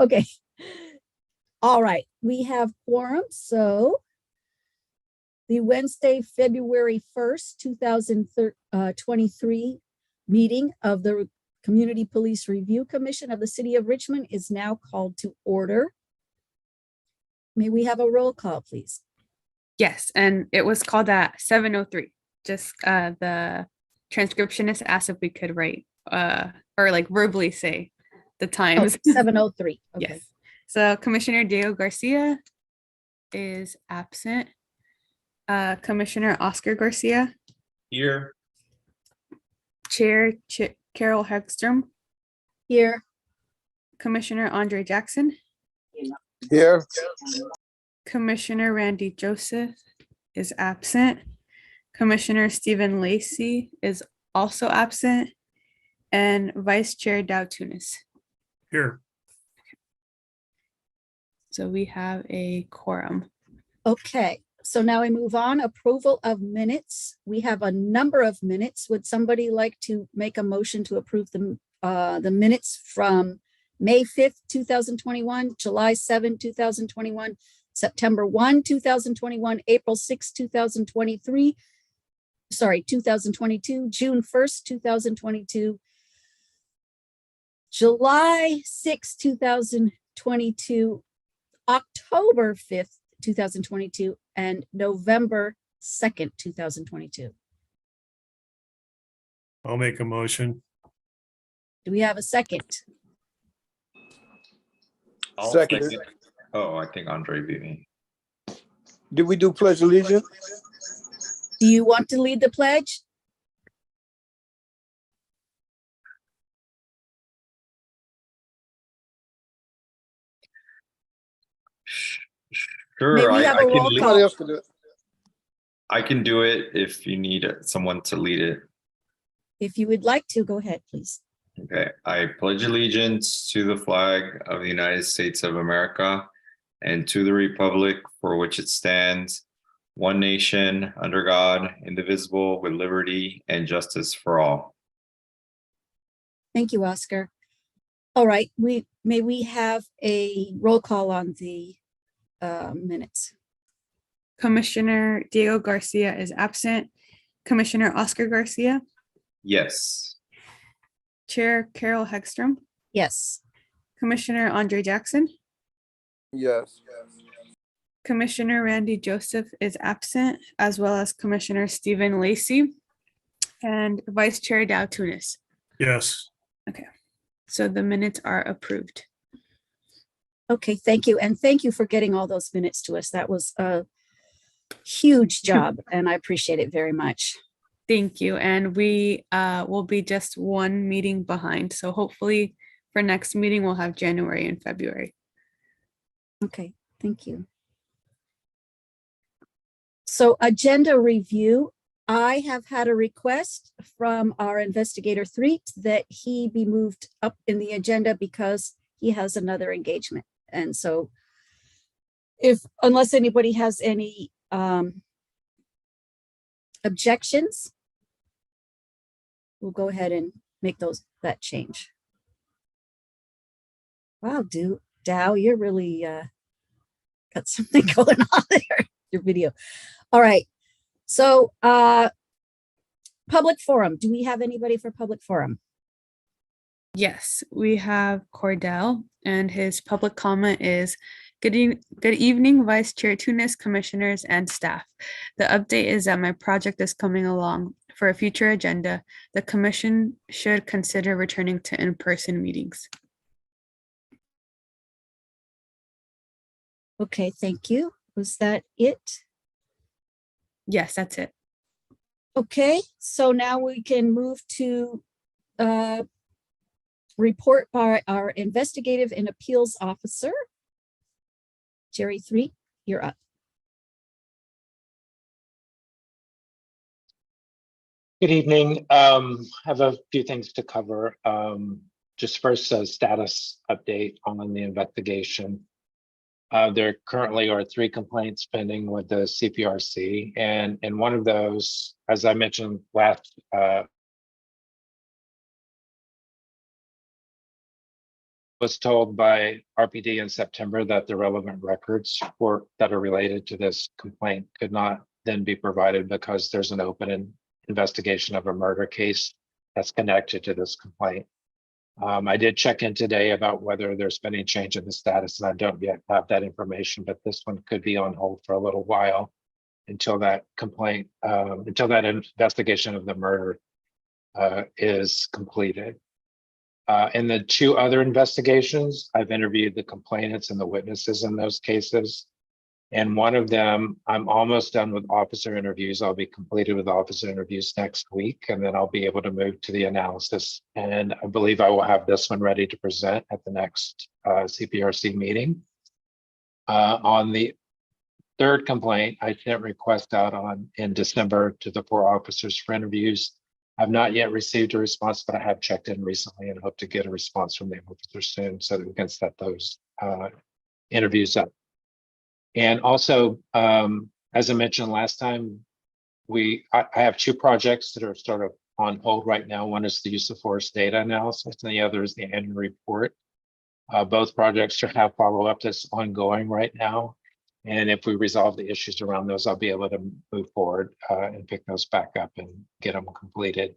Okay. All right, we have quorum, so the Wednesday, February 1st, 2023 meeting of the Community Police Review Commission of the City of Richmond is now called to order. May we have a roll call, please? Yes, and it was called at 7:03. Just the transcriptionist asked if we could write or like verbally say the times. 7:03. Okay. Yes. So Commissioner Diego Garcia is absent. Commissioner Oscar Garcia. Here. Chair Carol Hegstrom. Here. Commissioner Andre Jackson. Here. Commissioner Randy Joseph is absent. Commissioner Stephen Lacey is also absent. And Vice Chair Dow Tunis. Here. So we have a quorum. Okay, so now we move on. Approval of minutes. We have a number of minutes. Would somebody like to make a motion to approve the minutes from May 5th, 2021, July 7, 2021, September 1, 2021, April 6, 2023, 2022, June 1st, 2022, July 6, 2022, October 5th, 2022, and November 2nd, 2022. I'll make a motion. Do we have a second? I'll second it. Oh, I think Andre beat me. Did we do pledge allegiance? Do you want to lead the pledge? Sure, May we have a roll call? Somebody else can do it. I can do it if you need someone to lead it. If you would like to, go ahead, please. Okay, I pledge allegiance to the flag of the United States of America and to the republic for which it stands, one nation, under God, indivisible, with liberty and justice for all. Thank you, Oscar. All right, may we have a roll call on the minutes? Commissioner Diego Garcia is absent. Commissioner Oscar Garcia. Yes. Chair Carol Hegstrom. Yes. Commissioner Andre Jackson. Yes. Commissioner Randy Joseph is absent, as well as Commissioner Stephen Lacey and Vice Chair Dow Tunis. Yes. Okay, so the minutes are approved. Okay, thank you. And thank you for getting all those minutes to us. That was a huge job and I appreciate it very much. Thank you. And we will be just one meeting behind. So hopefully for next meeting, we'll have January and February. Okay, thank you. So agenda review. I have had a request from our investigator Threet that he be moved up in the agenda because he has another engagement. And so unless anybody has any objections, we'll go ahead and make that change. Wow, Dow, you're really got something going on there, your video. All right, so public forum. Do we have anybody for public forum? Yes, we have Cordell, and his public comment is, good evening, Vice Chair Tunis, commissioners, and staff. The update is that my project is coming along. For a future agenda, the commission should consider returning to in-person meetings. Okay, thank you. Was that it? Yes, that's it. Okay, so now we can move to report by our investigative and appeals officer. Jerry Threet, you're up. Good evening. I have a few things to cover. Just first, a status update on the investigation. There currently are 3 complaints pending with the CPRC, and one of those, as I mentioned last was told by RPD in September that the relevant records that are related to this complaint could not then be provided because there's an open investigation of a murder case that's connected to this complaint. I did check in today about whether there's been any change in the status, and I don't yet have that information, but this one could be on hold for a little while until that until that investigation of the murder is completed. In the two other investigations, I've interviewed the complainants and the witnesses in those cases. And one of them, I'm almost done with officer interviews. I'll be completed with officer interviews next week, and then I'll be able to move to the analysis. And I believe I will have this one ready to present at the next CPRC meeting. On the third complaint, I sent request out in December to the 4 officers for interviews. I've not yet received a response, but I have checked in recently and hope to get a response from the officers soon so that we can set those interviews up. And also, as I mentioned last time, I have 2 projects that are sort of on hold right now. One is the use of forest data analysis, and the other is the annual report. Both projects have follow-up that's ongoing right now. And if we resolve the issues around those, I'll be able to move forward and pick those back up and get them completed.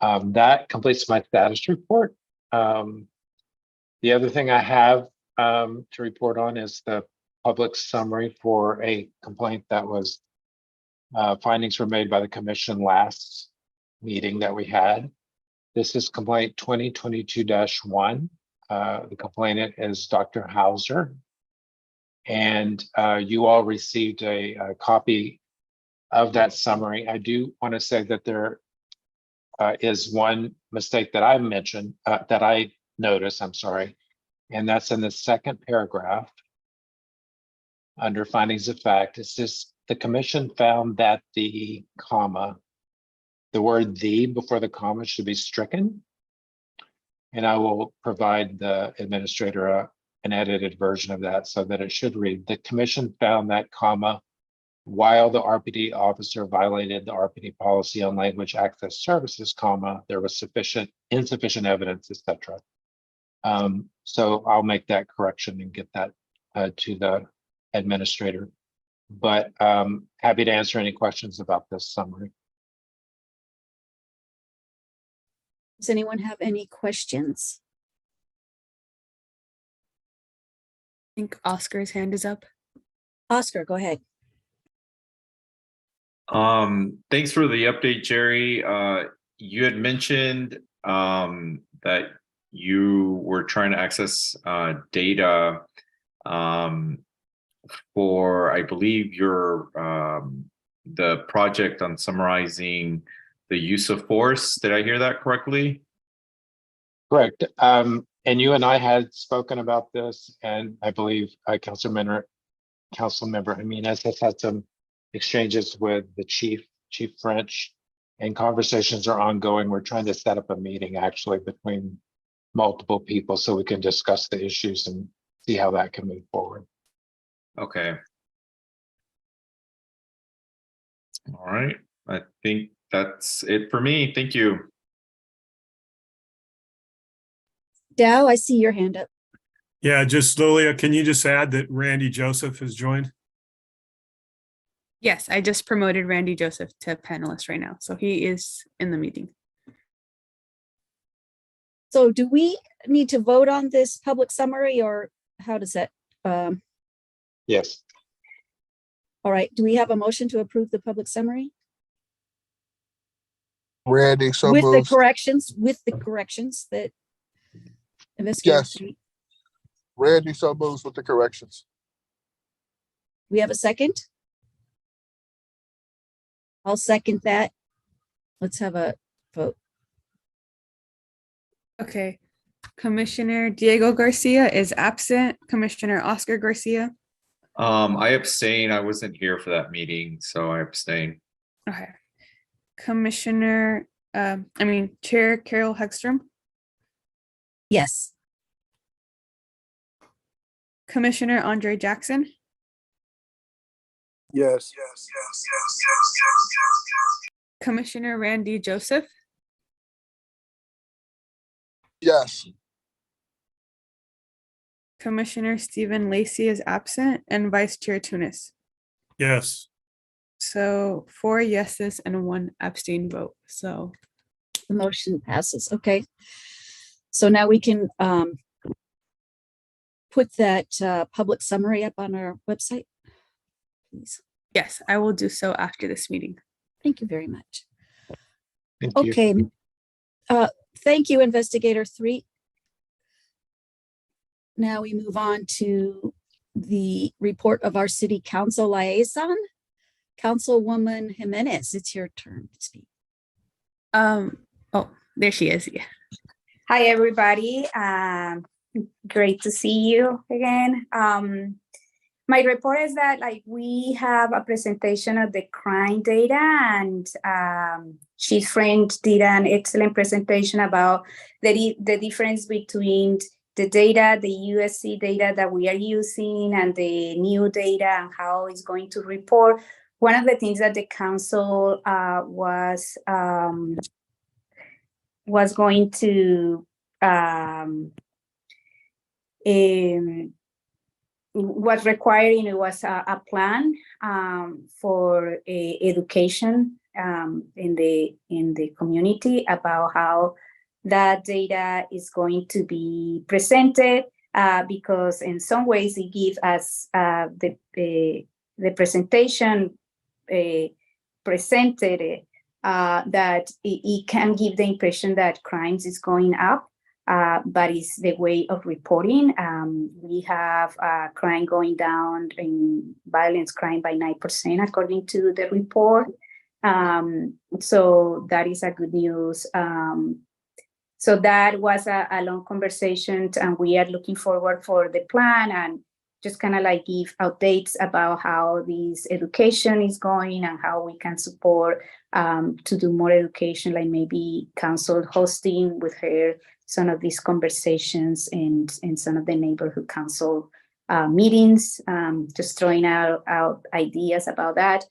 That completes my status report. The other thing I have to report on is the public summary for a complaint that was findings were made by the commission last meeting that we had. This is complaint 2022-1. The complainant is Dr. Hauser. And you all received a copy of that summary. I do want to say that there is one mistake that I mentioned, that I noticed, I'm sorry, and that's in the second paragraph under findings of fact. It says the commission found that the comma, the word "the" before the comma should be stricken. And I will provide the administrator an edited version of that so that it should read, the commission found that comma, while the RPD officer violated the RPD policy on language access services, comma, there was insufficient evidence, etc. So I'll make that correction and get that to the administrator. But happy to answer any questions about this summary. Does anyone have any questions? I think Oscar's hand is up. Oscar, go ahead. Thanks for the update, Jerry. You had mentioned that you were trying to access data for, I believe, your the project on summarizing the use of force. Did I hear that correctly? Correct. And you and I had spoken about this, and I believe Councilmember Jimenez has had some exchanges with the Chief French, and conversations are ongoing. We're trying to set up a meeting actually between multiple people so we can discuss the issues and see how that can move forward. Okay. All right. I think that's it for me. Thank you. Dow, I see your hand up. Yeah, just Lilia, can you just add that Randy Joseph has joined? Yes, I just promoted Randy Joseph to panelist right now. So he is in the meeting. So do we need to vote on this public summary, or how does that? Yes. All right, do we have a motion to approve the public summary? Randy, so With the moved. corrections that investigator Yes. made? Randy, so moves with the corrections. We have a second? I'll second that. Let's have a vote. Okay. Commissioner Diego Garcia is absent. Commissioner Oscar Garcia. I abstain. I wasn't here for that meeting, so I abstain. Okay. Commissioner, Chair Carol Hegstrom. Yes. Commissioner Andre Jackson. Yes. Commissioner Randy Joseph. Yes. Commissioner Stephen Lacey is absent and Vice Chair Tunis. Yes. So 4 yeses and 1 abstain vote. So The motion passes. Okay. So now we can put that public summary up on our website, please. yes, I will do so after this meeting. Thank you very much. Thank you. Okay. Thank you, Investigator 3. Now we move on to the report of our City Council liaison. Councilwoman Jimenez, it's your turn to speak. Oh, there she is. Yeah. Hi, everybody. Great to see you again. My report is that we have a presentation of the crime data, and Chief Friend did an excellent presentation about the difference between the data, the USC data that we are using, and the new data and how it's going to report. One of the things that the council was going to was requiring, it was a plan for education in the community about how that data is going to be presented, because in some ways it gives us the presentation presented that it can give the impression that crimes is going up, but it's the way of reporting. We have crime going down in violence crime by 9% according to the report. So that is a good news. So that was a long conversation, and we are looking forward for the plan and just kind of give updates about how this education is going and how we can support to do more education, like maybe council hosting with her some of these conversations in some of the neighborhood council meetings, just throwing out ideas about that.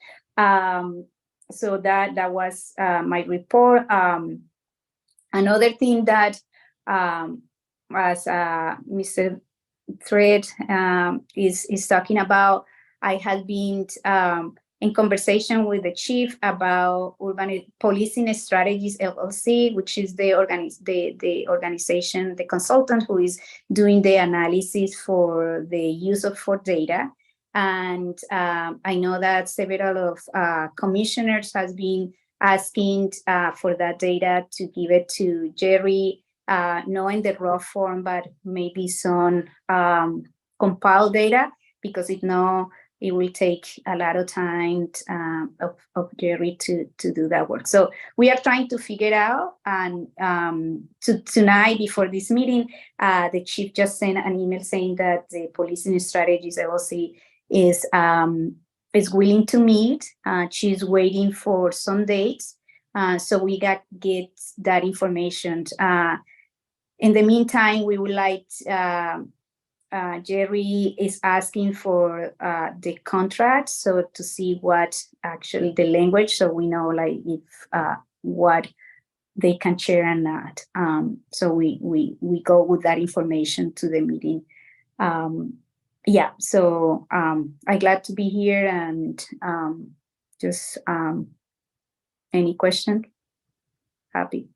So that was my report. Another thing that as Mr. Thread is talking about, I had been in conversation with the chief about urban policing strategies LLC, which is the organization, the consultant who is doing the analysis for the use of for data. And I know that several of commissioners has been asking for that data to give it to Jerry, knowing the raw form, but maybe some compiled data, because if not, it will take a lot of time of Jerry to do that work. So we are trying to figure it out. And tonight, before this meeting, the chief just sent an email saying that the policing strategies LLC is willing to meet. She's waiting for some dates. So we get that information. In the meantime, we would like, Jerry is asking for the contract, so to see what actually the language, so we know if what they can share and not. So we go with that information to the meeting. Yeah, so I'm glad to be here, and just any question? Happy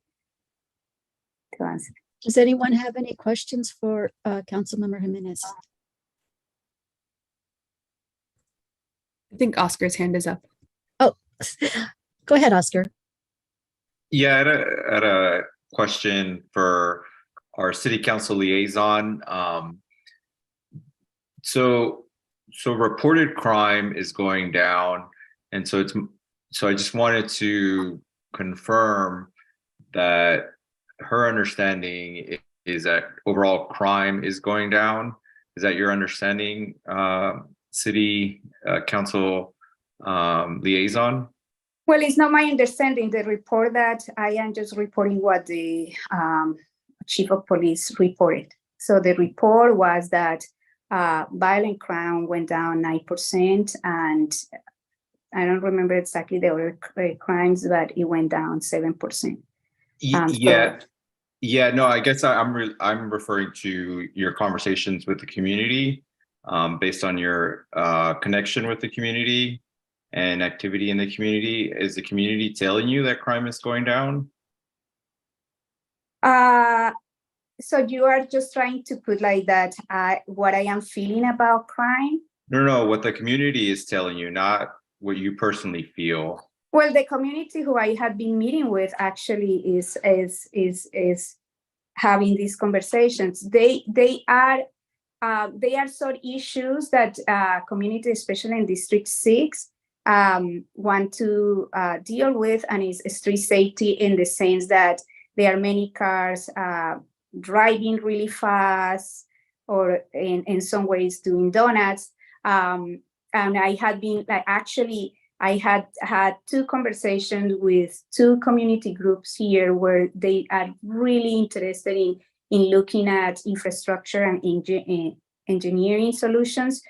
to answer. Does anyone have any questions for Councilmember Jimenez? I think Oscar's hand is up. Oh, go ahead, Oscar. Yeah, I had a question for our city council liaison. So reported crime is going down, and so I just wanted to confirm that her understanding is that overall crime is going down. Is that your understanding, city council liaison? Well, it's not my understanding. The report that I am just reporting what the chief of police reported. So the report was that violent crime went down 9%, and I don't remember exactly the other crimes, but it went down 7%. Yeah. Yeah, no, I guess I'm referring to your conversations with the community, based on your connection with the community and activity in the community. Is the community telling you that crime is going down? So you are just trying to put like that, what I am feeling about crime? No, what the community is telling you, not what you personally feel. Well, the community who I have been meeting with actually is having these conversations. They are some issues that community, especially in District 6, want to deal with, and is street safety in the sense that there are many cars driving really fast, or in some ways doing donuts. And I had been like, actually, I had two conversations with two community groups here where they are really interested in looking at infrastructure and engineering solutions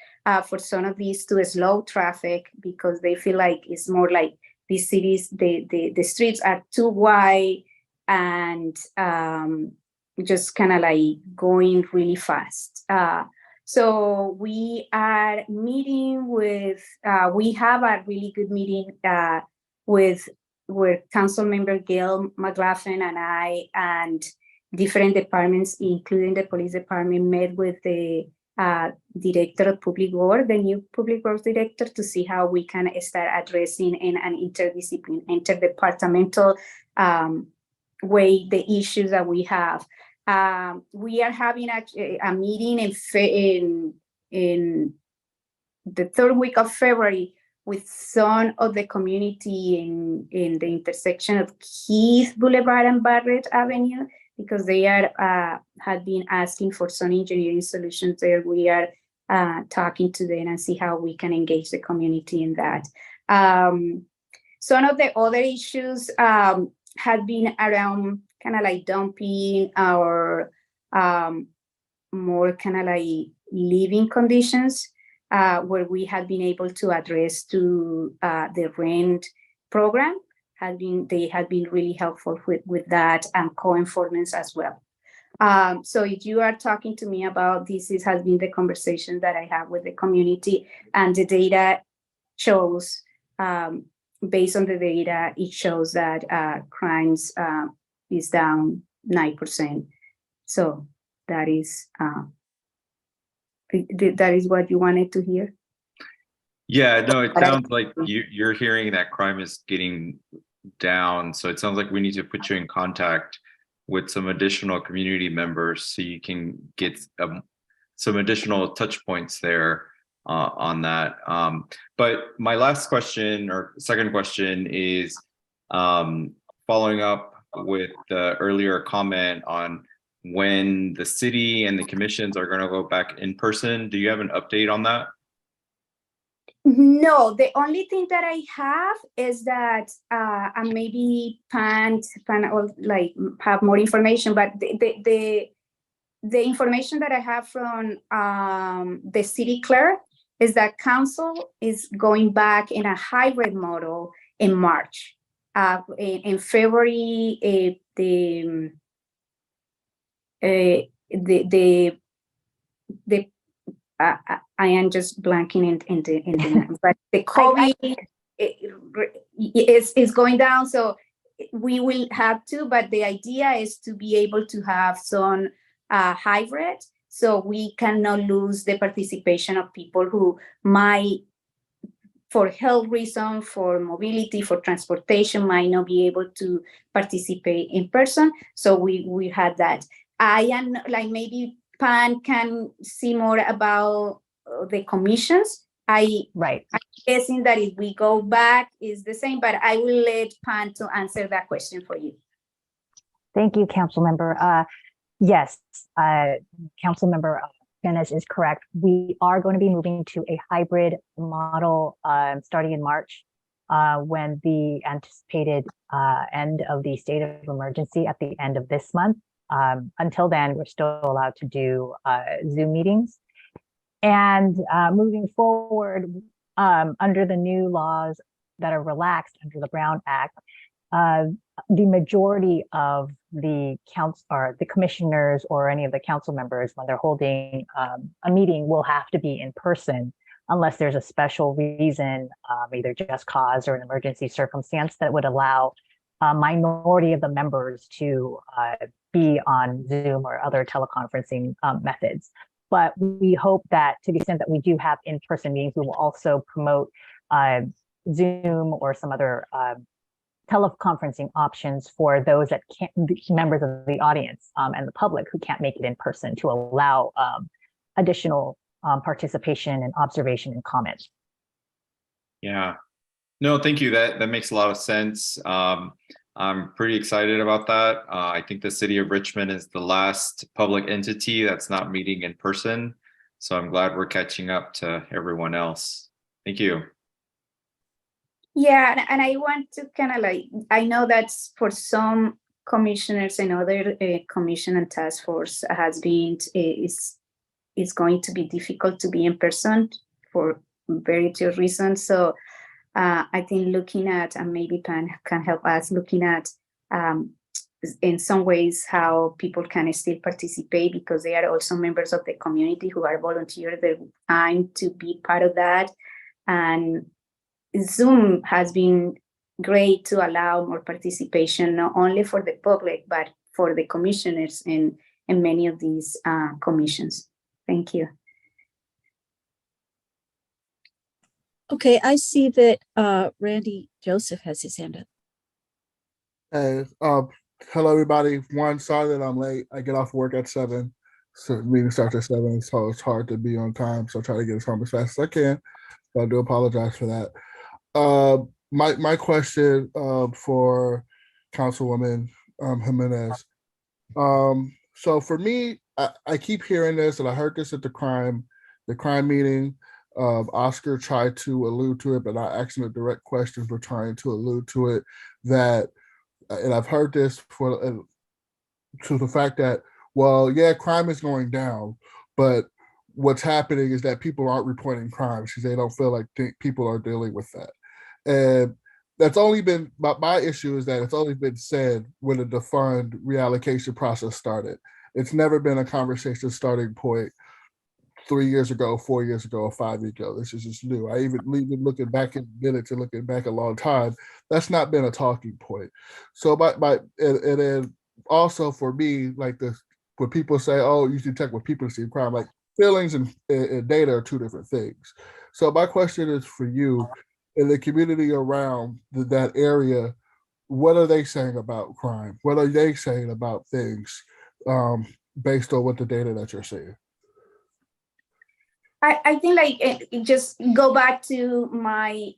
for some of these to slow traffic, because they feel like it's more like these cities, the streets are too wide and just kind of like going really fast. So we are meeting with, we have a really good meeting with Council Member Gail McLaughlin and I, and different departments, including the police department, met with the director of public works, the new public works director, to see how we can start addressing in an interdepartmental way the issues that we have. We are having a meeting in the third week of February with some of the community in the intersection of Keith Boulevard and Barrett Avenue, because they are had been asking for some engineering solutions there. We are talking to them and see how we can engage the community in that. Some of the other issues had been around kind of like dumping or more kind of like living conditions, where we have been able to address to the rent program. They have been really helpful with that, and co-informants as well. So if you are talking to me about this, has been the conversation that I have with the community, and the data shows, based on the data, it shows that crimes is down 9%. So that is what you wanted to hear. Yeah, no, it sounds like you're hearing that crime is getting down. So it sounds like we need to put you in contact with some additional community members so you can get some additional touch points there on that. But my last question, or second question, is following up with the earlier comment on when the city and the commissions are going to go back in person. Do you have an update on that? No, the only thing that I have is that and maybe Pan or like have more information, but the information that I have from the city clerk is that council is going back in a hybrid model in March. In February, I am just blanking in the but the COVID is going down, so we will have to. But the idea is to be able to have some hybrid, so we cannot lose the participation of people who might, for health reasons, for mobility, for transportation, might not be able to participate in person. So we had that. I am like, maybe Pan can see more about the commissions. I'm guessing that if we go back is the same, but I will let Pan to answer that question for you. Thank you, Council Member. Yes, Council Member Gomez is correct. We are going to be moving to a hybrid model starting in March, when the anticipated end of the state of emergency at the end of this month. Until then, we're still allowed to do Zoom meetings. And moving forward, under the new laws that are relaxed under the Brown Act, the majority of the council or the commissioners or any of the council members, when they're holding a meeting, will have to be in person unless there's a special reason, either just cause or an emergency circumstance that would allow a minority of the members to be on Zoom or other teleconferencing methods. But we hope that to the extent that we do have in-person meetings, we will also promote Zoom or some other teleconferencing options for those that can't, members of the audience and the public who can't make it in person, to allow additional participation and observation and comment. Yeah. No, thank you. That makes a lot of sense. I'm pretty excited about that. I think the city of Richmond is the last public entity that's not meeting in person. So I'm glad we're catching up to everyone else. Thank you. Yeah, and I want to kind of like, I know that's for some commissioners and other commission and task force has been, is going to be difficult to be in person for various reasons. So I think looking at, and maybe can help us looking at in some ways how people can still participate, because they are also members of the community who are volunteering their time to be part of that. And Zoom has been great to allow more participation, not only for the public, but for the commissioners in many of these commissions. Thank you. Okay, I see that Randy Joseph has his hand up. Hey, hello everybody. One, sorry that I'm late. I get off work at 7. So the meeting starts at 7, so it's hard to be on time. So I try to get us home as fast as I can. So I do apologize for that. My question for Councilwoman Jimenez. So for me, I keep hearing this, and I heard this at the crime meeting. Oscar tried to allude to it, but not asking the direct questions, but trying to allude to it. That, and I've heard this to the fact that, well, yeah, crime is going down, but what's happening is that people aren't reporting crimes because they don't feel like people are dealing with that. And that's only been, my issue is that it's only been said when the defund reallocation process started. It's never been a conversation starting point 3 years ago, 4 years ago, or 5 years ago. This is just new. I even looking back in minutes and looking back a long time, that's not been a talking point. So and then also for me, like when people say, oh, you should check with people to see crime, like feelings and data are two different things. So my question is for you, in the community around that area, what are they saying about crime? What are they saying about things based on what the data that you're seeing? I think like just go back to my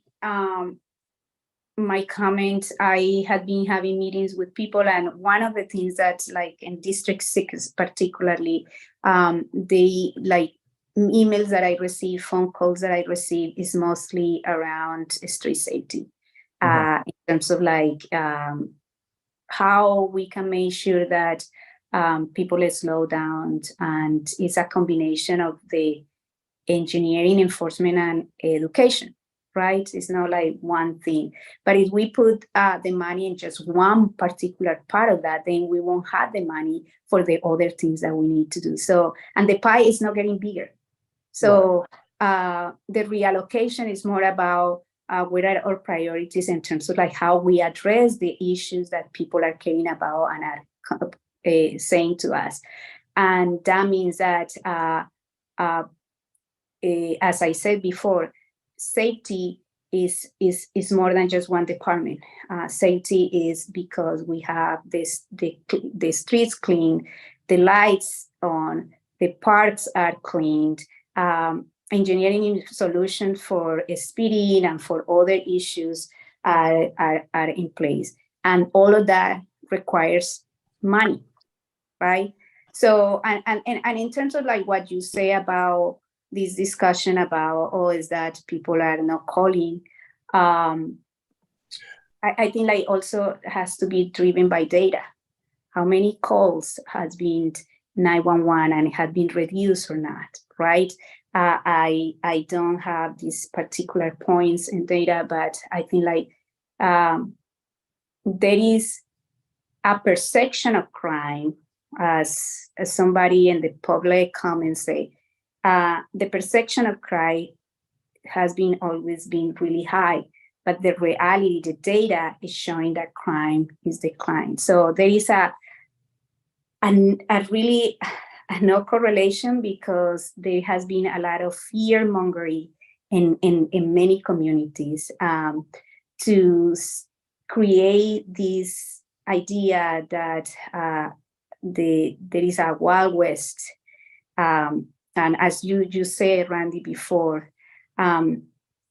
my comment. I had been having meetings with people, and one of the things that like in District 6 particularly, they like emails that I receive, phone calls that I receive is mostly around street safety, in terms of like how we can make sure that people slow down, and it's a combination of the engineering, enforcement, and education, right? It's not like one thing. But if we put the money in just one particular part of that, then we won't have the money for the other things that we need to do. So, and the pie is not getting bigger. So the reallocation is more about what are our priorities in terms of like how we address the issues that people are caring about and are saying to us. And that means that as I said before, safety is more than just one department. Safety is because we have the streets clean, the lights on, the parks are cleaned, engineering solutions for speeding and for other issues are in place. And all of that requires money, right? So, and in terms of like what you say about this discussion about, oh, is that people are not calling. I think like also has to be driven by data. How many calls has been 911 and it had been reduced or not, right? I don't have these particular points in data, but I think like there is a perception of crime, as somebody in the public comments say, the perception of crime has been always been really high, but the reality, the data is showing that crime is declining. So there is a really no correlation, because there has been a lot of fear mongering in many communities to create this idea that there is a Wild West. And as you said, Randy, before, and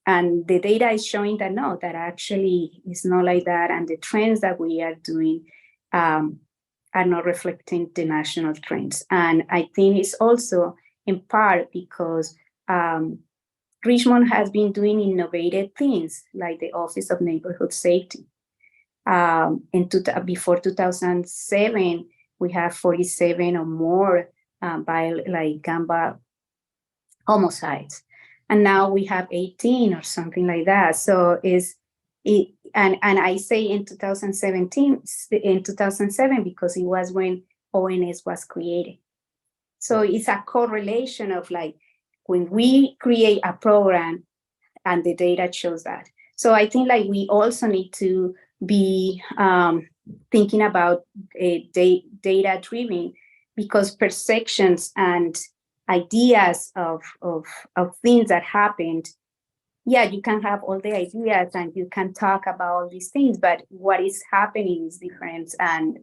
the data is showing that no, that actually is not like that. And the trends that we are doing are not reflecting the national trends. And I think it's also in part because Richmond has been doing innovative things like the Office of Neighborhood Safety. Before 2007, we have 47 or more gun homicides. And now we have 18 or something like that. So and I say in 2007 because it was when ONS was created. So it's a correlation of like when we create a program and the data shows that. So I think like we also need to be thinking about data driven, because perceptions and ideas of things that happened, yeah, you can have all the ideas and you can talk about all these things, but what is happening is different. And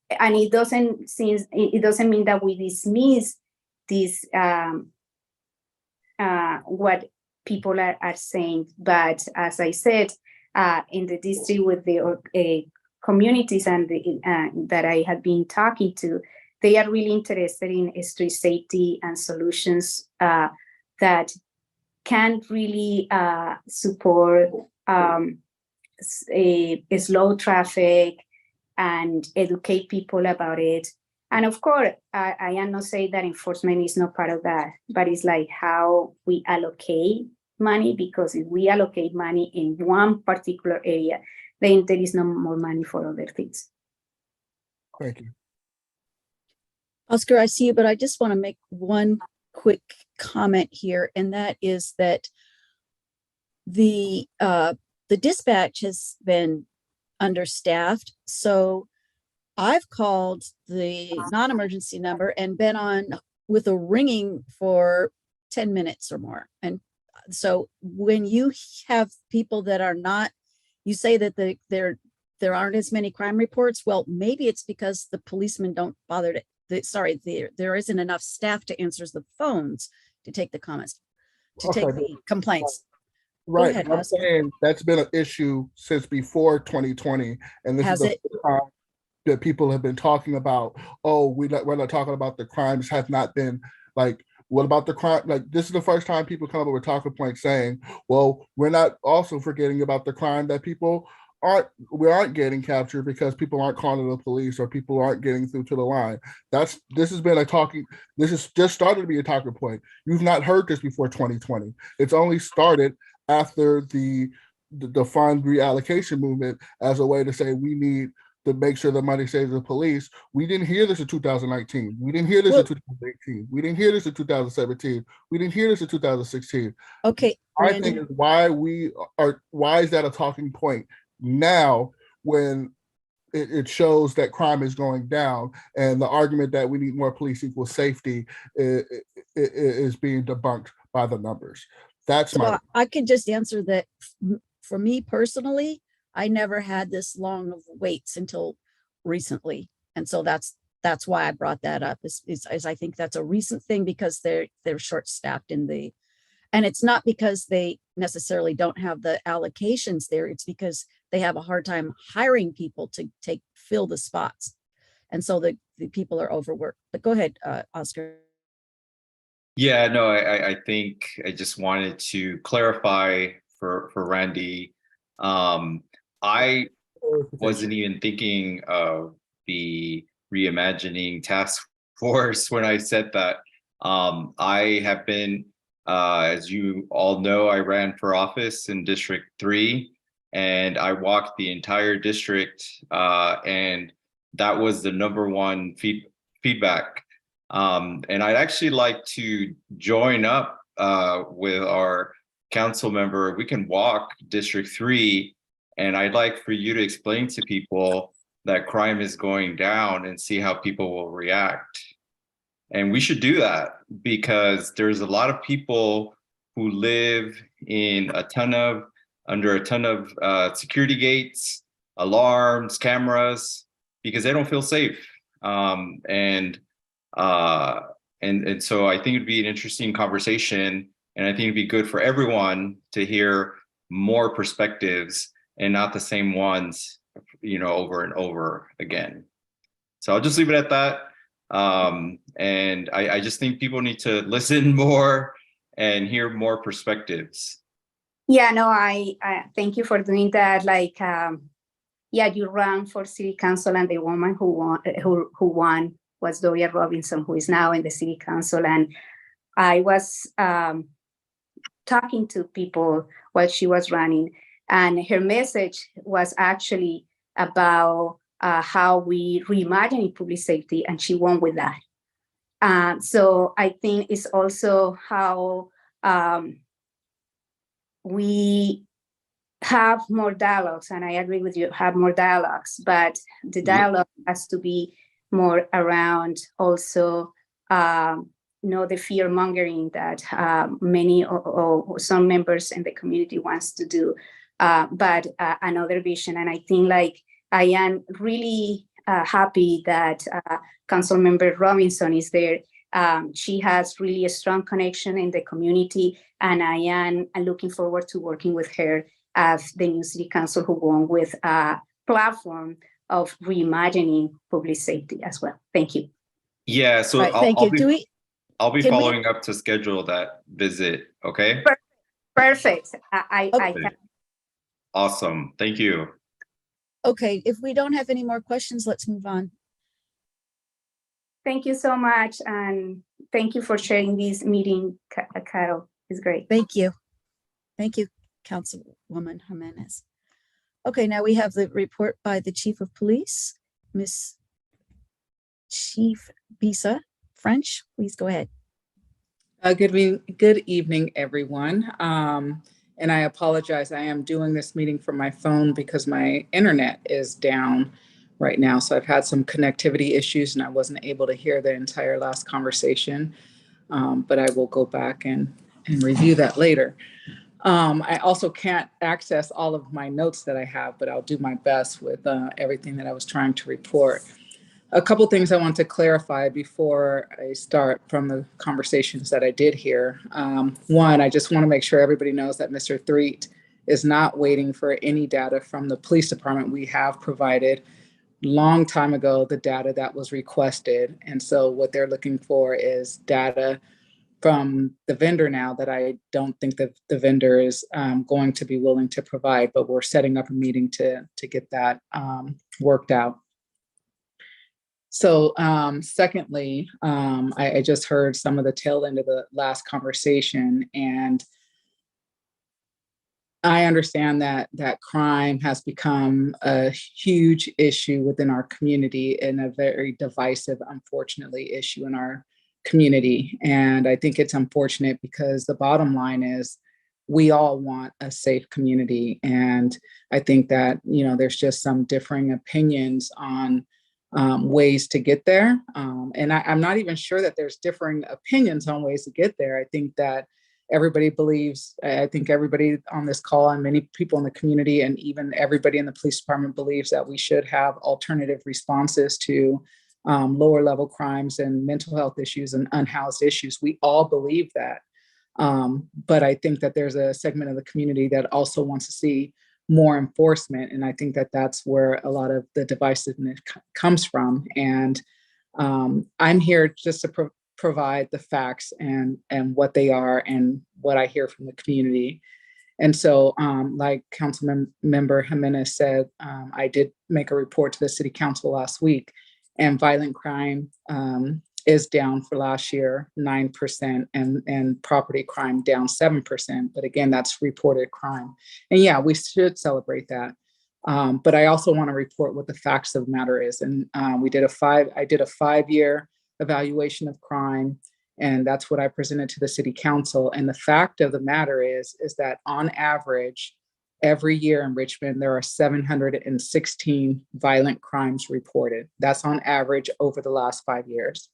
it doesn't mean that we dismiss this what people are saying. But as I said, in the district with the communities and that I have been talking to, they are really interested in street safety and solutions that can really support a slow traffic and educate people about it. And of course, I am not saying that enforcement is not part of that, but it's like how we allocate money, because if we allocate money in one particular area, then there is no more money for other things. Thank you. Oscar, I see you, but I just want to make one quick comment here, and that is that the dispatch has been understaffed. So I've called the non-emergency number and been on with a ringing for 10 minutes or more. And so when you have people that are not, you say that there aren't as many crime reports. Well, maybe it's because the policemen don't bother to, there isn't enough staff to answer the phones to take the comments, to take the complaints. Right. ahead, I'm Oscar. saying that's been an issue since before 2020. And this Has is the it? first time that people have been talking about, oh, we're not talking about the crimes have not been like, what about the crime? Like, this is the first time people come up with talking points saying, well, we're not also forgetting about the crime that we aren't getting captured because people aren't calling the police or people aren't getting through to the line. This has just started to be a talking point. You've not heard this before 2020. It's only started after the fund reallocation movement as a way to say we need to make sure the money saves the police. We didn't hear this in 2019. We didn't hear this in 2018. We didn't hear this in 2017. We didn't hear this in 2016. Okay. I think is why is that a talking point now when it shows that crime is going down, and the argument that we need more police equals safety is being debunked by the numbers. That's so I could just answer that for me personally, I never had this long of waits until recently. And so that's why I brought that up is I think that's a recent thing, because they're short staffed and it's not because they necessarily don't have the allocations there. It's because they have a hard time hiring people to fill the spots. And so the people are overworked. But go ahead, Oscar. Yeah, no, I think I just wanted to clarify for Randy. I wasn't even thinking of the reimagining task force when I said that. I have been, as you all know, I ran for office in District 3 and I walked the entire district, and that was the #1 feedback. And I'd actually like to join up with our council member. We can walk District 3, and I'd like for you to explain to people that crime is going down and see how people will react. And we should do that because there's a lot of people who live in under a ton of security gates, alarms, cameras, because they don't feel safe. And so I think it'd be an interesting conversation, and I think it'd be good for everyone to hear more perspectives and not the same ones, over and over again. So I'll just leave it at that. And I just think people need to listen more and hear more perspectives. Yeah, no, I thank you for doing that. Like, yeah, you ran for city council, and the woman who won was Doria Robinson, who is now in the city council. And I was talking to people while she was running, and her message was actually about how we reimagining public safety, and she won with that. So I think it's also how we have more dialogues, and I agree with you, have more dialogues, but the dialogue has to be more around also the fear mongering that many or some members in the community wants to do, but another vision. And I think I am really happy that Councilmember Robinson is there. She has really a strong connection in the community, and I am looking forward to working with her as the new city council who won with a platform of reimagining public safety as well. Thank you. Yeah, so Right, thank you. I'll be can we- following up to schedule that visit. Okay. Perfect. Awesome. Thank you. Okay, if we don't have any more questions, let's move on. Thank you so much, and thank you for sharing this meeting, Carol. It's great. Thank you. Thank you, Councilwoman Jimenez. Okay, now we have the report by the Chief of Police, Miss Chief Bisa French. Please go ahead. Good evening, everyone. And I apologize. I am doing this meeting from my phone because my internet is down right now. So I've had some connectivity issues and I wasn't able to hear the entire last conversation. But I will go back and review that later. I also can't access all of my notes that I have, but I'll do my best with everything that I was trying to report. A couple things I want to clarify before I start from the conversations that I did hear. One, I just want to make sure everybody knows that Mr. Threet is not waiting for any data from the police department. We have provided long time ago the data that was requested. And so what they're looking for is data from the vendor now that I don't think that the vendor is going to be willing to provide, but we're setting up a meeting to get that worked out. So secondly, I just heard some of the tail end of the last conversation, and I understand that crime has become a huge issue within our community and a very divisive, unfortunately, issue in our community. And I think it's unfortunate because the bottom line is we all want a safe community. And I think that, there's just some differing opinions on ways to get there. And I'm not even sure that there's differing opinions on ways to get there. I think that everybody believes, I think everybody on this call and many people in the community and even everybody in the police department believes that we should have alternative responses to lower level crimes and mental health issues and unhoused issues. We all believe that. But I think that there's a segment of the community that also wants to see more enforcement. And I think that that's where a lot of the divisiveness comes from. And I'm here just to provide the facts and what they are and what I hear from the community. And so like Councilmember Jimenez said, I did make a report to the city council last week, and violent crime is down for last year, 9%, and property crime down 7%. But again, that's reported crime. And yeah, we should celebrate that. But I also want to report what the facts of the matter is. And I did a 5-year evaluation of crime, and that's what I presented to the city council. And the fact of the matter is that on average, every year in Richmond, there are 716 violent crimes reported. That's on average over the last 5 years.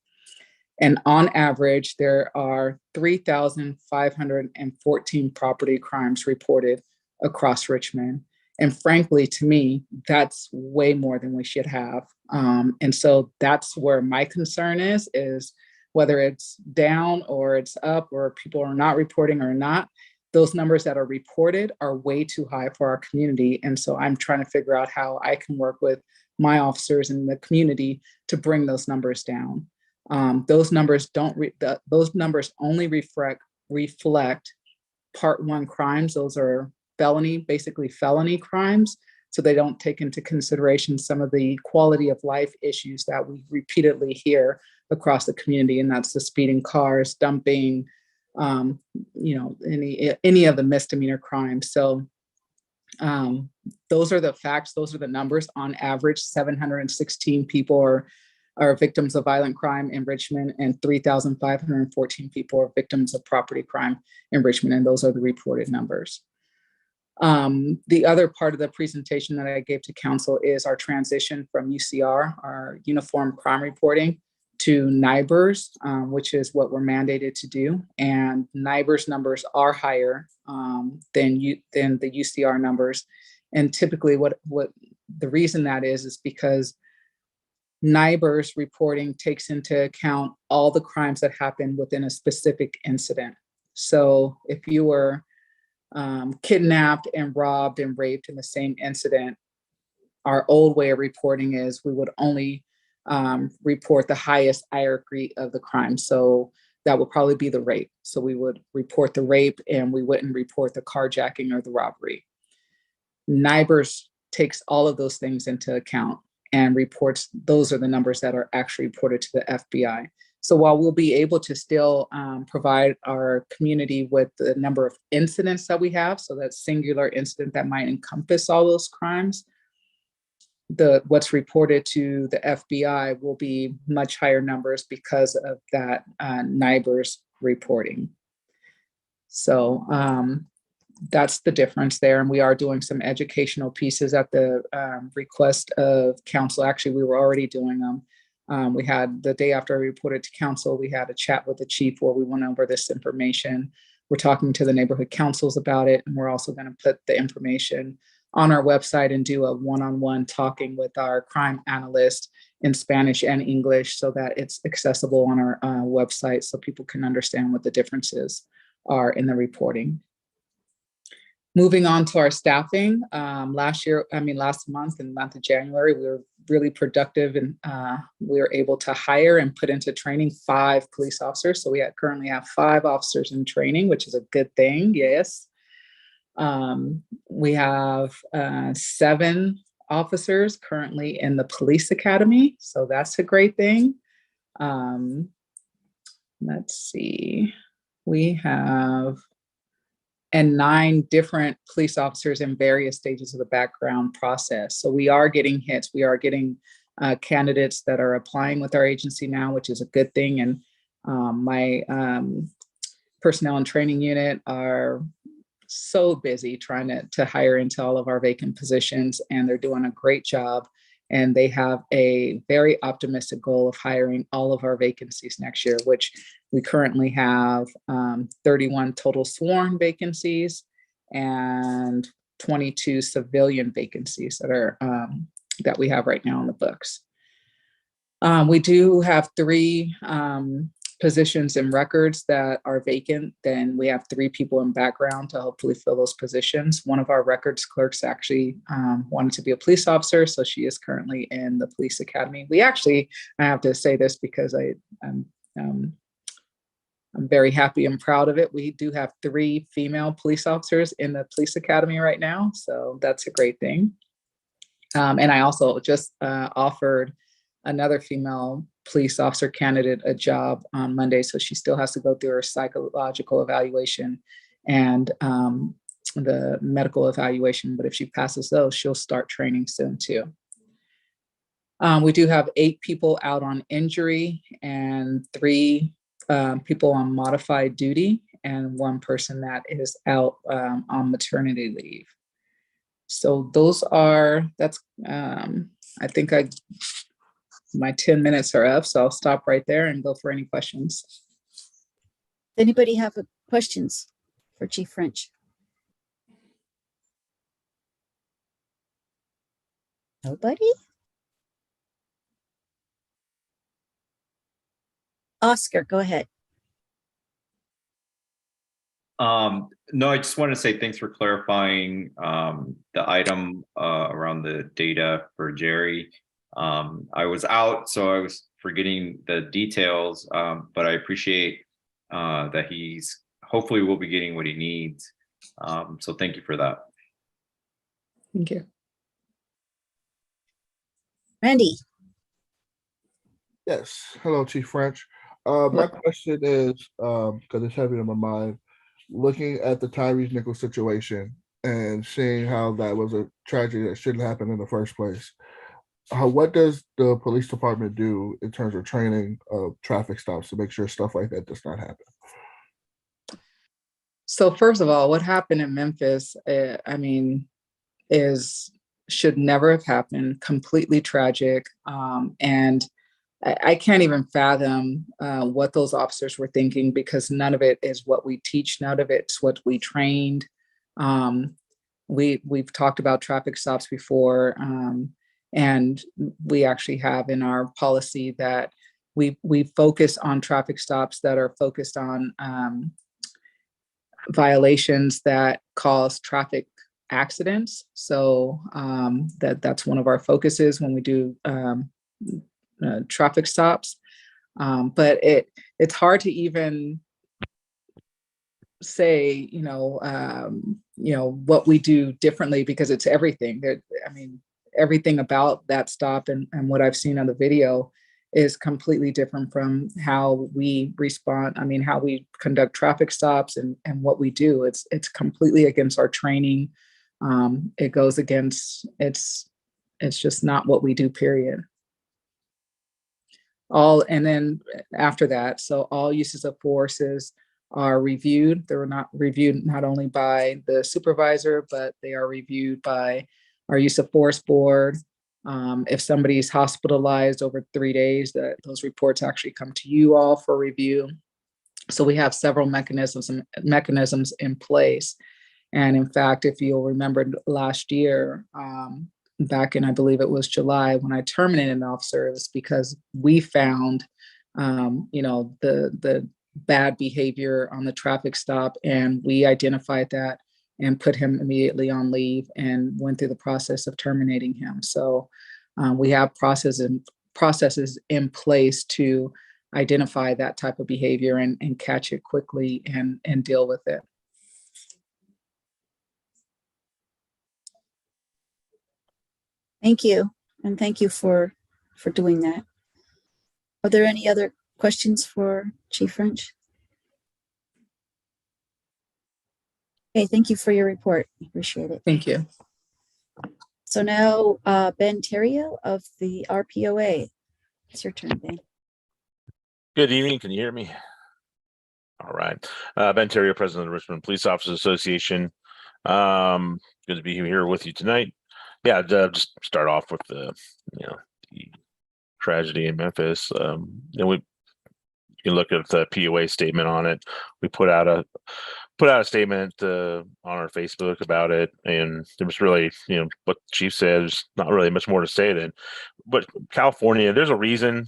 And on average, there are 3,514 property crimes reported across Richmond. And frankly, to me, that's way more than we should have. And so that's where my concern is whether it's down or it's up or people are not reporting or not, those numbers that are reported are way too high for our community. And so I'm trying to figure out how I can work with my officers in the community to bring those numbers down. Those numbers those numbers only reflect Part 1 crimes. Those are basically felony crimes. So they don't take into consideration some of the quality of life issues that we repeatedly hear across the community, and that's the speeding cars, dumping, any of the misdemeanor crimes. So those are the facts. Those are the numbers. On average, 716 people are victims of violent crime in Richmond, and 3,514 people are victims of property crime in Richmond, and those are the reported numbers. The other part of the presentation that I gave to council is our transition from UCR, our Uniform Crime Reporting, to NIBRS, which is what we're mandated to do. And NIBRS numbers are higher than the UCR numbers. And typically what the reason that is because NIBRS reporting takes into account all the crimes that happen within a specific incident. So if you were kidnapped and robbed and raped in the same incident, our old way of reporting is we would only report the highest hierarchy of the crime. So that would probably be the rape. So we would report the rape and we wouldn't report the carjacking or the robbery. NIBRS takes all of those things into account and reports, those are the numbers that are actually reported to the FBI. So while we'll be able to still provide our community with the number of incidents that we have, so that singular incident that might encompass all those crimes, what's reported to the FBI will be much higher numbers because of that NIBRS reporting. So that's the difference there. And we are doing some educational pieces at the request of council. Actually, we were already doing them. We had the day after I reported to council, we had a chat with the chief where we went over this information. We're talking to the neighborhood councils about it. And we're also going to put the information on our website and do a one-on-one talking with our crime analyst in Spanish and English so that it's accessible on our website so people can understand what the differences are in the reporting. Moving on to our staffing, last month, in the month of January, we were really productive and we were able to hire and put into training 5 police officers. So we currently have 5 officers in training, which is a good thing, yes. We have 7 officers currently in the police academy. So that's a great thing. Let's see, we have 9 different police officers in various stages of the background process. So we are getting hits. We are getting candidates that are applying with our agency now, which is a good thing. And my personnel and training unit are so busy trying to hire into all of our vacant positions, and they're doing a great job. And they have a very optimistic goal of hiring all of our vacancies next year, which we currently have 31 total sworn vacancies and 22 civilian vacancies that we have right now in the books. We do have 3 positions in records that are vacant. Then we have 3 people in background to hopefully fill those positions. One of our records clerks actually wanted to be a police officer, so she is currently in the police academy. I have to say this because I'm very happy and proud of it. We do have 3 female police officers in the police academy right now, so that's a great thing. And I also just offered another female police officer candidate a job on Monday. So she still has to go through her psychological evaluation and the medical evaluation. But if she passes those, she'll start training soon too. We do have 8 people out on injury and 3 people on modified duty and 1 person that is out on maternity leave. So that's, I think my 10 minutes are up, so I'll stop right there and go for any questions. Anybody have questions for Chief French? Nobody? Oscar, go ahead. No, I just want to say thanks for clarifying the item around the data for Jerry. I was out, so I was forgetting the details, but I appreciate that he's hopefully will be getting what he needs. So thank you for that. Thank you. Randy, Yes. Hello, Chief French. My question is, because it's heavy on my mind, looking at the Tyrese Nichols situation and seeing how that was a tragedy that shouldn't happen in the first place. What does the police department do in terms of training of traffic stops to make sure stuff like that does not happen? So first of all, what happened in Memphis, should never have happened, completely tragic. And I can't even fathom what those officers were thinking, because none of it is what we teach. None of it's what we trained. We've talked about traffic stops before, and we actually have in our policy that we focus on traffic stops that are focused on violations that cause traffic accidents. So that's one of our focuses when we do traffic stops. But it's hard to even say, what we do differently, because it's everything. Everything about that stop and what I've seen on the video is completely different from how we respond. How we conduct traffic stops and what we do. It's completely against our training. It goes against, it's just not what we do, period. And then after that, so all uses of forces are reviewed. They were not reviewed not only by the supervisor, but they are reviewed by our use of force board. If somebody's hospitalized over 3 days, those reports actually come to you all for review. So we have several mechanisms in place. And in fact, if you'll remember last year, back in, I believe it was July, when I terminated an officer, it was because we found, the bad behavior on the traffic stop, and we identified that and put him immediately on leave and went through the process of terminating him. So we have processes in place to identify that type of behavior and catch it quickly and deal with it. thank you. And thank you for doing that. Are there any other questions for Chief French? Okay, thank you for your report. Appreciate it. Thank you. So now Ben Terrio of the RPOA. It's your turn, Ben. Good evening. Can you hear me? All right. Ben Terrio, President of the Richmond Police Officers Association. Good to be here with you tonight. Yeah, just start off with the tragedy in Memphis. You can look at the POA statement on it. We put out a statement on our Facebook about it, and there was really, what the chief said, there's not really much more to say than, but California, there's a reason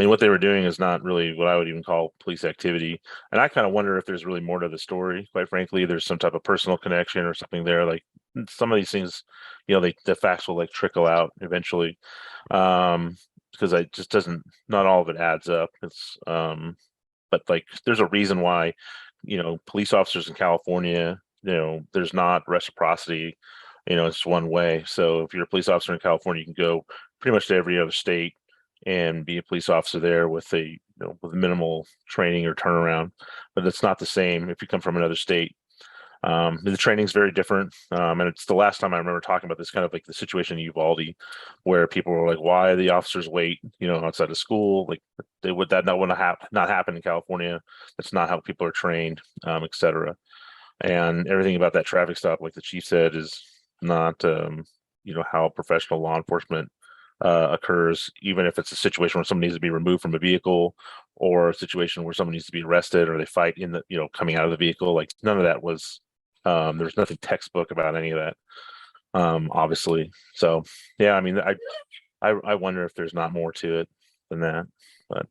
what they were doing is not really what I would even call police activity. And I kind of wonder if there's really more to the story. Quite frankly, there's some type of personal connection or something there. Like some of these things, the facts will trickle out eventually. Because it just doesn't, not all of it adds up. It's but there's a reason why police officers in California, there's not reciprocity. It's one way. So if you're a police officer in California, you can go pretty much to every other state and be a police officer there with with minimal training or turnaround. But it's not the same if you come from another state. The training is very different. And it's the last time I remember talking about this, kind of like the situation in Uvalde, where people were like, why the officers wait, outside of school? Like that not happen in California. That's not how people are trained, et cetera. And everything about that traffic stop, like the chief said, is not, how professional law enforcement occurs, even if it's a situation where someone needs to be removed from a vehicle, or a situation where someone needs to be arrested, or they fight in the, coming out of the vehicle. Like none of that was, there's nothing textbook about any of that, obviously. So yeah, I mean, I wonder if there's not more to it than that, but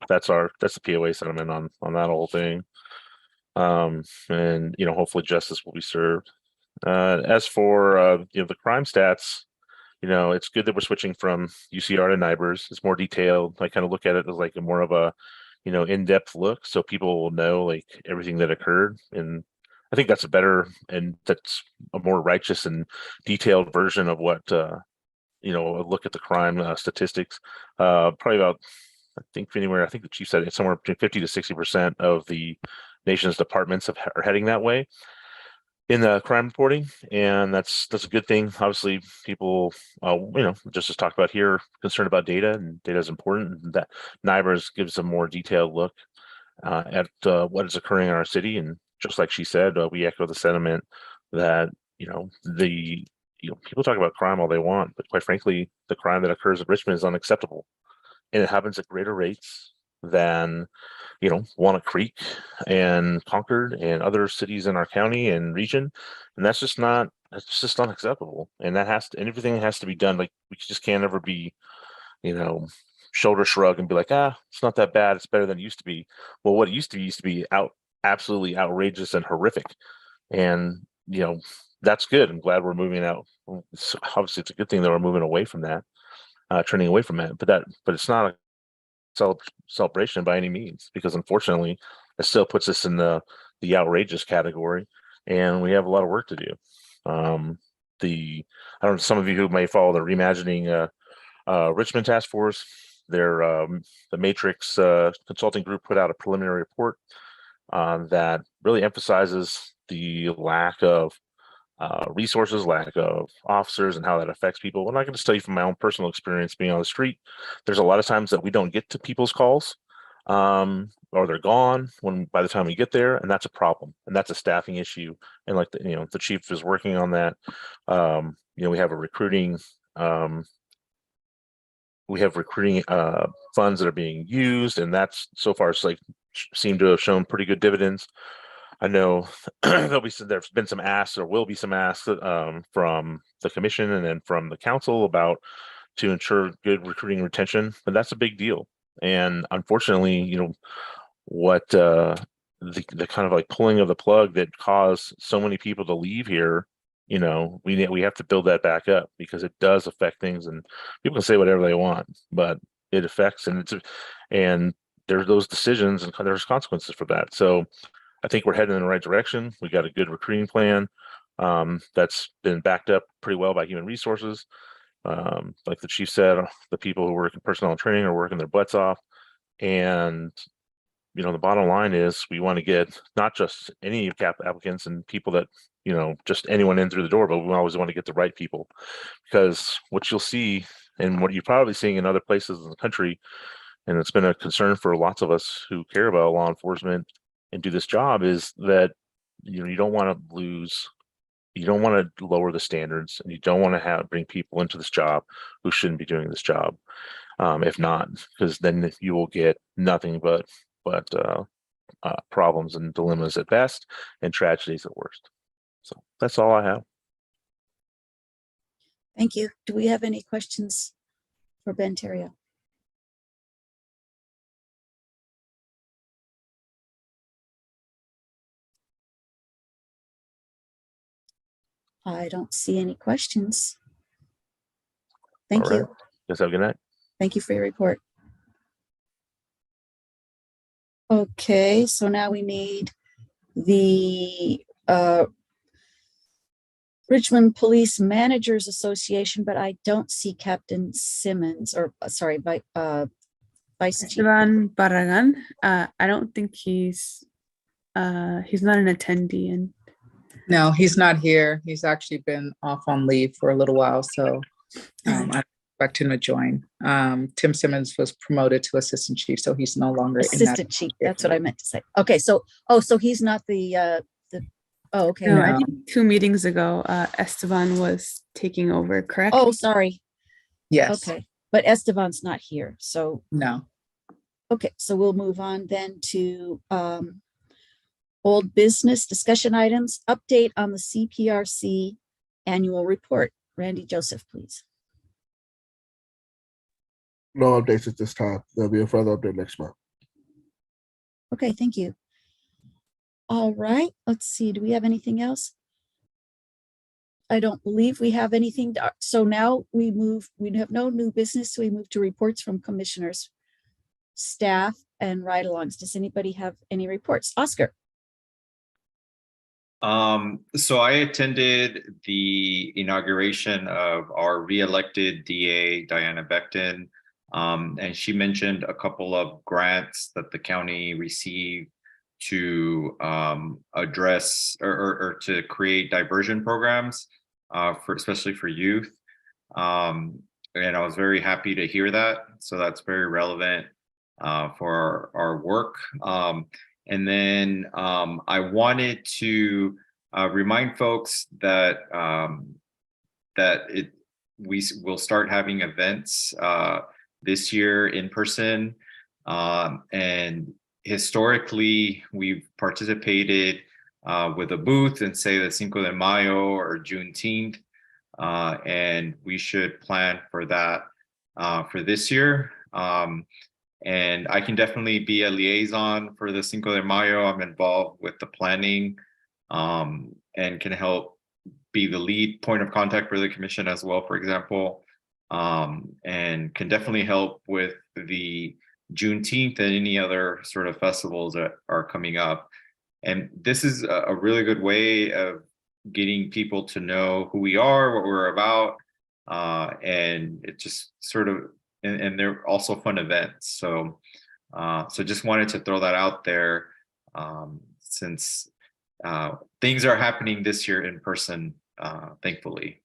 that's the POA sentiment on that whole thing. And hopefully justice will be served. As for the crime stats, it's good that we're switching from UCR to NIBRS. It's more detailed. I kind of look at it as like a more of a, in-depth look, so people will know like everything that occurred. And I think that's that's a more righteous and detailed version of what, a look at the crime statistics. Probably about, I think the chief said it's somewhere between 50 to 60% of the nation's departments are heading that way in the crime reporting, and that's a good thing. Obviously, people, just as talked about here, concerned about data, and data is important. And that NIBRS gives a more detailed look at what is occurring in our city, and just like she said, we echo the sentiment that people talk about crime all they want, but quite frankly, the crime that occurs in Richmond is unacceptable, and it happens at greater rates than Walnut Creek and Concord and other cities in our county and region. And that's just unacceptable. And everything has to be done. Like, we just can't ever be, shoulder shrug and be like, it's not that bad. It's better than it used to be. Well, what it used to be absolutely outrageous and horrific. And, that's good. I'm glad we're moving out. Obviously, it's a good thing that we're moving away from that, turning away from it. But it's not a celebration by any means, because unfortunately it still puts us in the outrageous category, and we have a lot of work to do. I don't know, some of you who may follow the Reimagining Richmond Task Force, the Matrix Consulting Group put out a preliminary report that really emphasizes the lack of resources, lack of officers, and how that affects people. I'm not going to tell you from my own personal experience being on the street. There's a lot of times that we don't get to people's calls, or they're gone by the time we get there, and that's a problem, and that's a staffing issue. And like the chief is working on that. We have a recruiting. We have recruiting funds that are being used, and that's so far seem to have shown pretty good dividends. I know there's been some asks, or will be some asks from the commission and then from the council to ensure good recruiting retention, but that's a big deal. And unfortunately, what the kind of like pulling of the plug that caused so many people to leave here, we have to build that back up, because it does affect things, and people can say whatever they want, but it affects, and there's those decisions and there's consequences for that. So I think we're heading in the right direction. We got a good recruiting plan that's been backed up pretty well by human resources. Like the chief said, the people who work in personnel and training are working their butts off. And, the bottom line is we want to get not just any applicants and people that, just anyone in through the door, but we always want to get the right people. Because what you'll see, and what you're probably seeing in other places in the country, and it's been a concern for lots of us who care about law enforcement and do this job, is that you don't want to lower the standards, and you don't want to bring people into this job who shouldn't be doing this job. If not, because then you will get nothing but problems and dilemmas at best, and tragedies at worst. So that's all I have. Thank you. Do we have any questions for Ben Terrio? I don't see any questions. Thank All right. you. Guys have a good night. Thank you for your report. Okay, so now we need the Richmond Police Managers Association, but I don't see Captain Simmons or sorry, Vice Chief. Esteban Barragan. I don't think he's not an attendee, and No, he's not here. He's actually been off on leave for a little while, so I expect him to join. Tim Simmons was promoted to assistant chief, so he's no longer in that. Assistant Chief. That's what I meant to say. Okay, so so he's not the oh, okay. no, I think 2 meetings ago, Esteban was taking over. Correct? Oh, sorry. Yes. Okay, but Esteban's not here, so No. okay, so we'll move on then to old business discussion items, update on the CPRC annual report. Randy Joseph, please. No updates at this time. There'll be a further update next month. Okay, thank you. All right, let's see, do we have anything else? I don't believe we have anything. So now we have no new business, so we move to reports from commissioners, staff, and ride-alongs. Does anybody have any reports? Oscar? So I attended the inauguration of our re-elected DA, Diana Becton, and she mentioned a couple of grants that the county received to address or to create diversion programs especially for youth. And I was very happy to hear that. So that's very relevant for our work. And then I wanted to remind folks that we will start having events this year in person. And historically, we've participated with a booth in, say, the Cinco de Mayo or Juneteenth, and we should plan for that for this year. And I can definitely be a liaison for the Cinco de Mayo. I'm involved with the planning and can help be the lead point of contact for the commission as well, for example, and can definitely help with the Juneteenth and any other sort of festivals that are coming up. And this is a really good way of getting people to know who we are, what we're about, and it just sort of, and they're also fun events. So, so just wanted to throw that out there since things are happening this year in person, thankfully.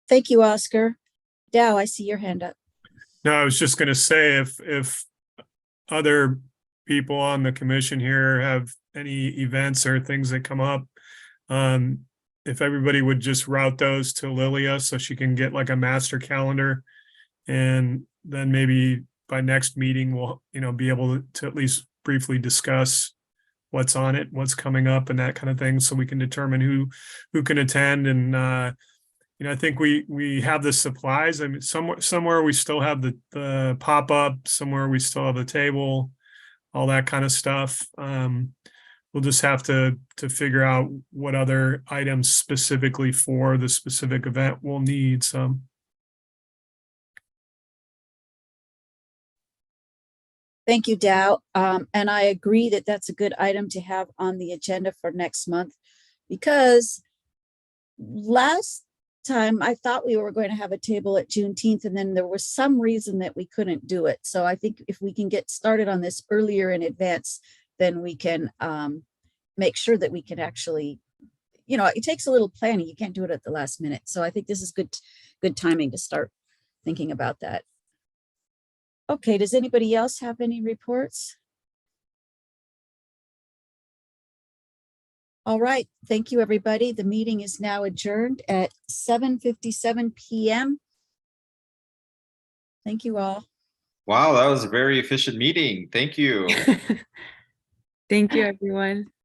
Thank you, Oscar. Dow, I see your hand up. No, I was just going to say if other people on the commission here have any events or things that come up, if everybody would just route those to Lilia so she can get like a master calendar, and then maybe by next meeting we'll be able to at least briefly discuss what's on it, what's coming up, and that kind of thing, so we can determine who can attend. And I think we have the supplies. I mean, somewhere we still have the pop-up, somewhere we still have the table, all that kind of stuff. We'll just have to figure out what other items specifically for the specific event we'll need. So. Thank you, Dow. And I agree that that's a good item to have on the agenda for next month, because last time I thought we were going to have a table at Juneteenth, and then there was some reason that we couldn't do it. So I think if we can get started on this earlier in advance, then we can make sure that we can actually, it takes a little planning. You can't do it at the last minute. So I think this is good timing to start thinking about that. Okay, does anybody else have any reports? All right, thank you, everybody. The meeting is now adjourned at 7:57 p.m. Thank you all. Wow, that was a very efficient meeting. Thank you. Thank you, everyone.